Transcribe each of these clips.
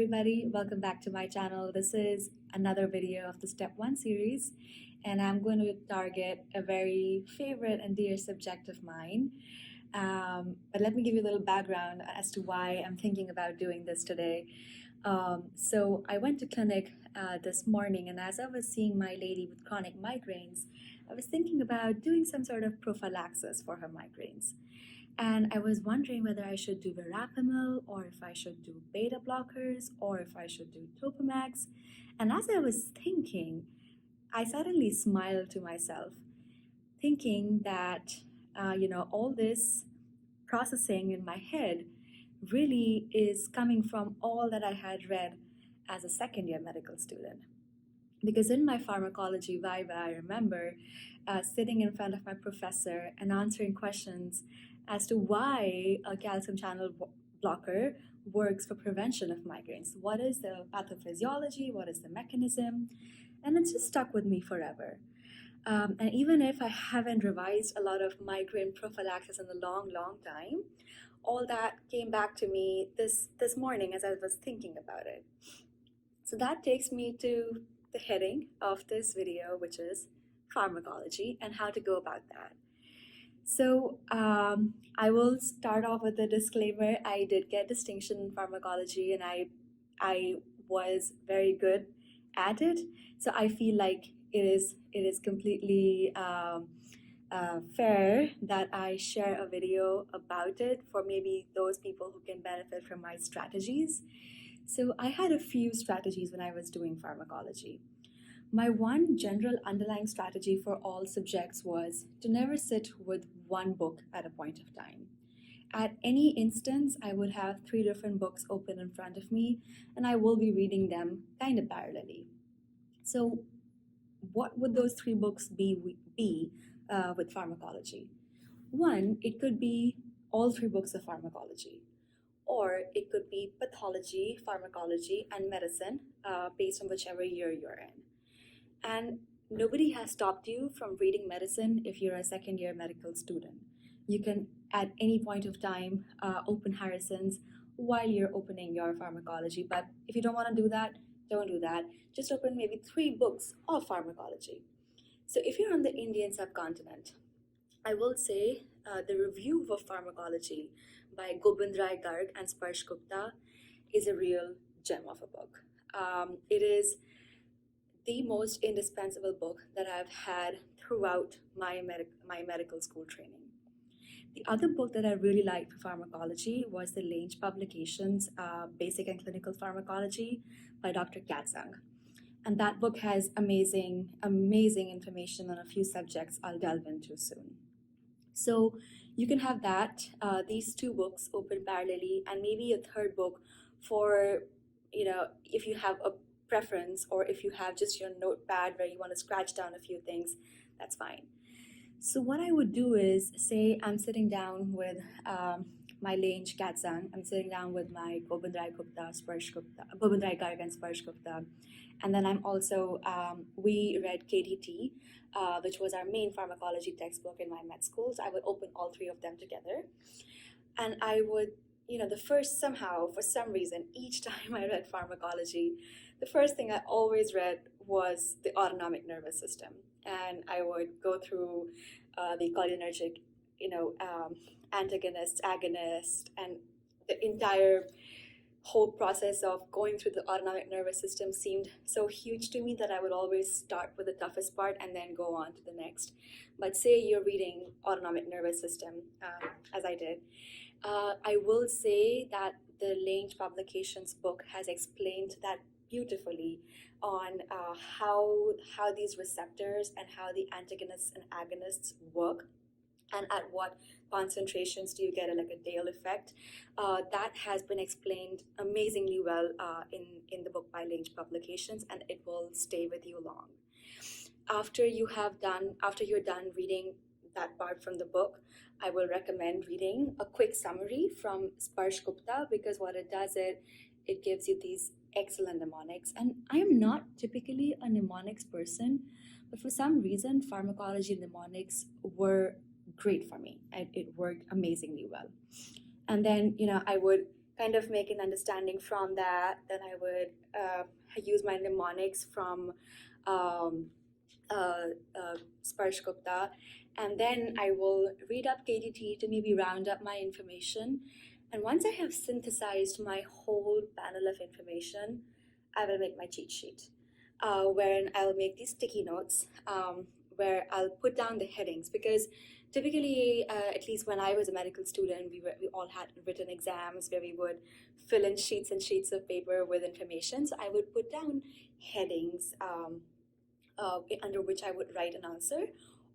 everybody, welcome back to my channel. This is another video of the Step 1 series, and I'm going to target a very favorite and dear subject of mine. But let me give you a little background as to why I'm thinking about doing this today. So I went to clinic this morning, and as I was seeing my lady with chronic migraines, I was thinking about doing some sort of prophylaxis for her migraines. And I was wondering whether I should do verapamil, or if I should do beta blockers, or if I should do Topamax. And as I was thinking, I suddenly smiled to myself, thinking that, all this processing in my head really is coming from all that I had read as a second year medical student. Because in my pharmacology viva, I remember sitting in front of my professor and answering questions as to why a calcium channel blocker works for prevention of migraines. What is the pathophysiology? What is the mechanism? And it's just stuck with me forever. And even if I haven't revised a lot of migraine prophylaxis in a long time, all that came back to me this morning as I was thinking about it. So that takes me to the heading of this video, which is pharmacology and how to go about that. So I will start off with a disclaimer. I did get distinction in pharmacology, and I was very good at it. So I feel like it is completely fair that I share a video about it for maybe those people who can benefit from my strategies. So I had a few strategies when I was doing pharmacology. My one general underlying strategy for all subjects was to never sit with one book at a point of time. At any instance, I would have 3 different books open in front of me, and I will be reading them kind of parallelly. So what would those 3 books be with pharmacology? One, it could be all 3 books of pharmacology, or it could be pathology, pharmacology, and medicine based on whichever year you're in. And nobody has stopped you from reading medicine if you're a second year medical student. You can, at any point of time, open Harrison's while you're opening your pharmacology. But if you don't want to do that, don't do that. Just open maybe 3 books of pharmacology. So if you're on the Indian subcontinent, I will say the Review of Pharmacology by Gobind Rai Garg and Sparsh Gupta is a real gem of a book. It is the most indispensable book that I've had throughout my medical school training. The other book that I really liked for pharmacology was the Lange publications, Basic and Clinical Pharmacology by Dr. Katzung. And that book has amazing information on a few subjects I'll delve into soon. So you can have that, these 2 books open parallelly, and maybe a 3rd book for, if you have a preference, or if you have just your notepad where you want to scratch down a few things, that's fine. So what I would do is, say I'm sitting down with my Lange Katzung, I'm sitting down with my Gobind Rai Garg and Sparsh Gupta, and then I'm also, we read KDT, which was our main pharmacology textbook in my med school. So I would open all 3 of them together, and I would, for some reason, each time I read pharmacology, the first thing I always read was the autonomic nervous system. And I would go through the cholinergic, antagonist, agonist, and the entire whole process of going through the autonomic nervous system seemed so huge to me that I would always start with the toughest part and then go on to the next. But say you're reading autonomic nervous system, as I did, I will say that the Lange Publications book has explained that beautifully on how these receptors and how the antagonists and agonists work, and at what concentrations do you get like a Dale effect. That has been explained amazingly well in the book by Lange Publications, and it will stay with you long. After you're done reading that part from the book, I will recommend reading a quick summary from Sparsh Gupta, because what it does is it gives you these excellent mnemonics. And I am not typically a mnemonics person, but for some reason pharmacology mnemonics were great for me, and it worked amazingly well. And then I would kind of make an understanding from that. Then I would use my mnemonics from um, Sparsh Gupta, and then I will read up KDT to maybe round up my information. And once I have synthesized my whole panel of information, I will make my cheat sheet, wherein I'll make these sticky notes, where I'll put down the headings, because typically, at least when I was a medical student, we all had written exams where we would fill in sheets and sheets of paper with information. So I would put down headings, under which I would write an answer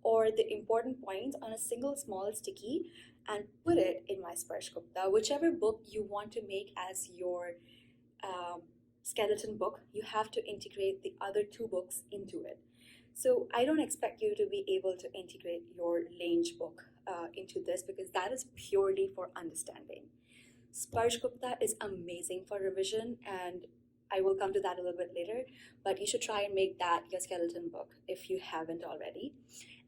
or the important points on a single small sticky and put it in my Sparsh Gupta. Whichever book you want to make as your skeleton book, you have to integrate the other two books into it. So I don't expect you to be able to integrate your Lange book into this, because that is purely for understanding. Sparsh Gupta is amazing for revision, and I will come to that a little bit later, but you should try and make that your skeleton book if you haven't already.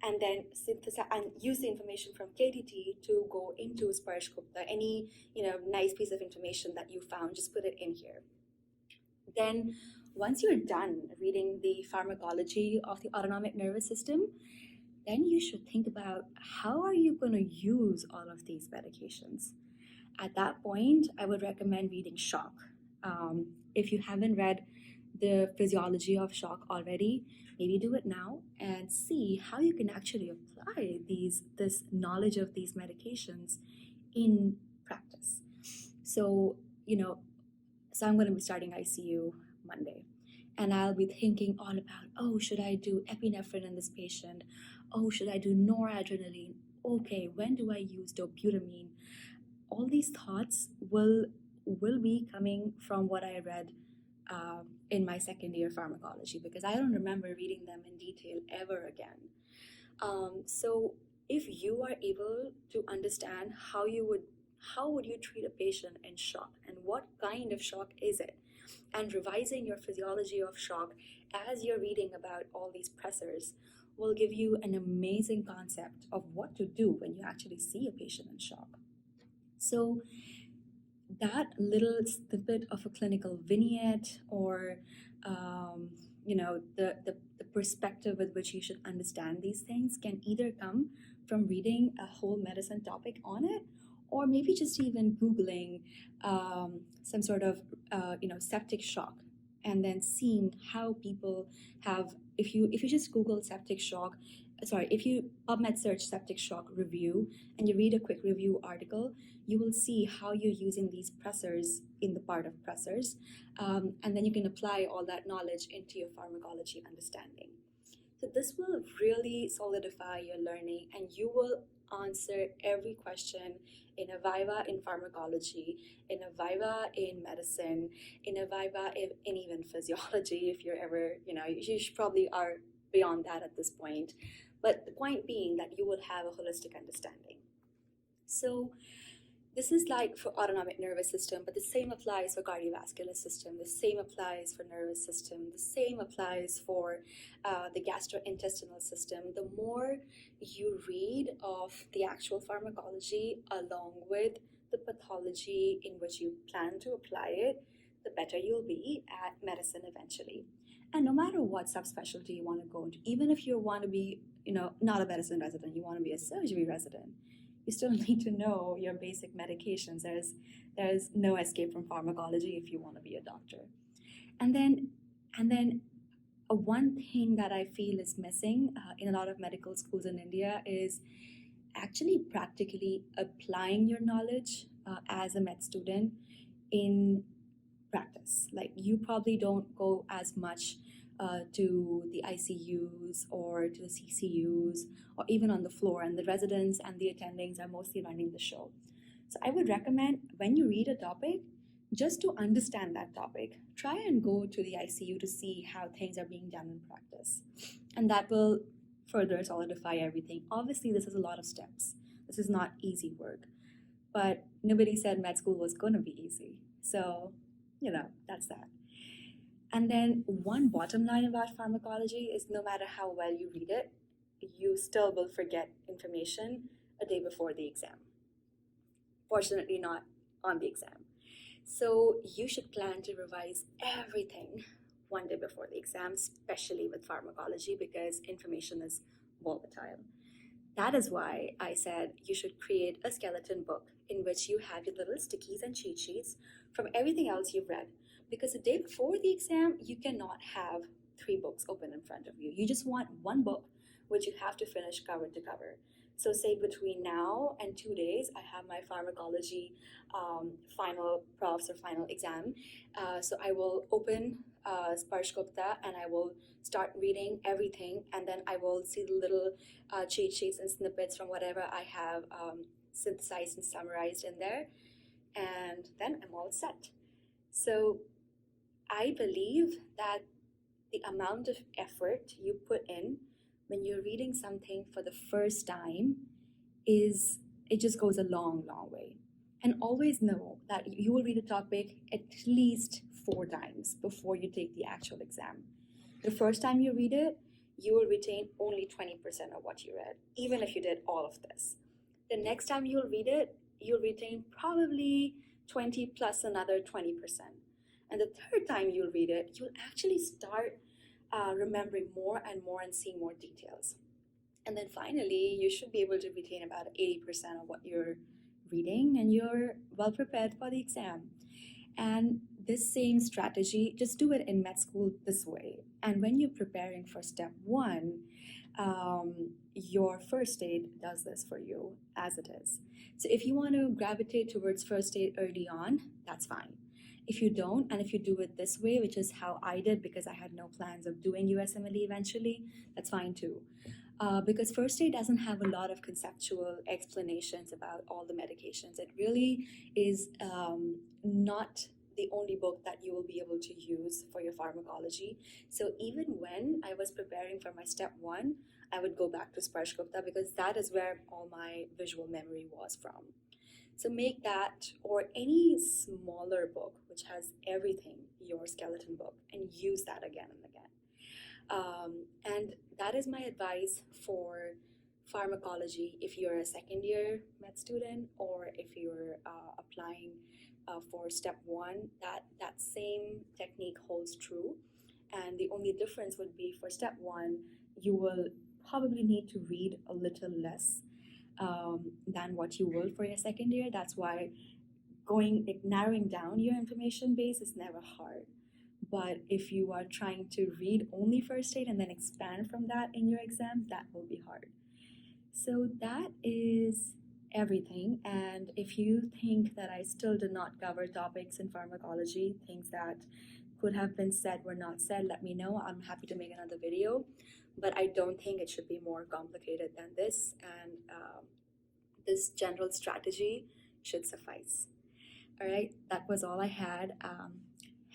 And then synthesize and use the information from KDT to go into Sparsh Gupta. Any nice piece of information that you found, just put it in here. Then once you're done reading the pharmacology of the autonomic nervous system, then you should think about how are you going to use all of these medications. At that point, I would recommend reading shock. If you haven't read the physiology of shock already, maybe do it now and see how you can actually apply this knowledge of these medications in practice. So, I'm going to be starting ICU Monday, and I'll be thinking all about, oh, should I do epinephrine in this patient? Oh, should I do noradrenaline? Okay, when do I use dobutamine? All these thoughts will be coming from what I read in my second year pharmacology, because I don't remember reading them in detail ever again. So if you are able to understand how would you treat a patient in shock, and what kind of shock is it, and revising your physiology of shock as you're reading about all these pressors will give you an amazing concept of what to do when you actually see a patient in shock. So that little snippet of a clinical vignette, or the perspective with which you should understand these things, can either come from reading a whole medicine topic on it, or maybe just even Googling some sort of septic shock, and then seeing how people have, if you just Google septic shock, if you PubMed search septic shock review and you read a quick review article, you will see how you're using these pressors in the part of pressors, and then you can apply all that knowledge into your pharmacology understanding. So this will really solidify your learning, and you will answer every question in a Viva in pharmacology, in a Viva in medicine, in a Viva in even physiology, if you're ever, you probably are beyond that at this point. But the point being that you will have a holistic understanding. So this is like for autonomic nervous system, but the same applies for cardiovascular system, the same applies for nervous system, the same applies for the gastrointestinal system. The more you read of the actual pharmacology along with the pathology in which you plan to apply it, the better you'll be at medicine eventually. And no matter what subspecialty you want to go into, even if you want to be, not a medicine resident, you want to be a surgery resident, you still need to know your basic medications. There's no escape from pharmacology if you want to be a doctor. And then one thing that I feel is missing in a lot of medical schools in India is actually practically applying your knowledge as a med student in practice. Like, you probably don't go as much to the ICUs or to the CCUs or even on the floor, and the residents and the attendings are mostly running the show. So I would recommend, when you read a topic, just to understand that topic, try and go to the ICU to see how things are being done in practice. And that will further solidify everything. Obviously, this is a lot of steps. This is not easy work, but nobody said med school was going to be easy. So, that's that. And then one bottom line about pharmacology is, no matter how well you read it, you still will forget information a day before the exam. Fortunately, not on the exam. So you should plan to revise everything one day before the exam, especially with pharmacology, because information is volatile. That is why I said you should create a skeleton book in which you have your little stickies and cheat sheets from everything else you've read. Because the day before the exam, you cannot have three books open in front of you. You just want one book, which you have to finish cover to cover. So, say between now and 2 days, I have my pharmacology final profs or final exam. So, I will open Sparsh Gupta and I will start reading everything, and then I will see the little cheat sheets and snippets from whatever I have synthesized and summarized in there, and then I'm all set. So I believe that the amount of effort you put in when you're reading something for the first time is it just goes a long, long way. And always know that you will read a topic at least 4 times before you take the actual exam. The first time you read it, you will retain only 20% of what you read, even if you did all of this. The next time you'll read it, you'll retain probably 20 plus another 20%. And the third time you'll read it, you'll actually start remembering more and more and seeing more details. And then finally, you should be able to retain about 80% of what you're reading, and you're well prepared for the exam. And this same strategy, just do it in med school this way. And when you're preparing for step 1, your first aid does this for you as it is. So if you want to gravitate towards first aid early on, that's fine. If you don't, and if you do it this way, which is how I did because I had no plans of doing USMLE eventually, that's fine too. Because first aid doesn't have a lot of conceptual explanations about all the medications. It really is not the only book that you will be able to use for your pharmacology. So even when I was preparing for my step 1, I would go back to Sparsh Gupta because that is where all my visual memory was from. So make that or any smaller book which has everything your skeleton book and use that again and again. And that is my advice for pharmacology if you're a second year med student or if you're applying for step 1. That same technique holds true. And the only difference would be for step 1, you will probably need to read a little less than what you will for your second year. That's why narrowing down your information base is never hard. But if you are trying to read only first aid and then expand from that in your exam, that will be hard. So that is everything. And if you think that I still did not cover topics in pharmacology, things that could have been said were not said, let me know. I'm happy to make another video. But I don't think it should be more complicated than this. And this general strategy should suffice. All right, that was all I had.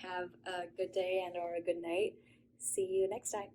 Have a good day and or a good night. See you next time.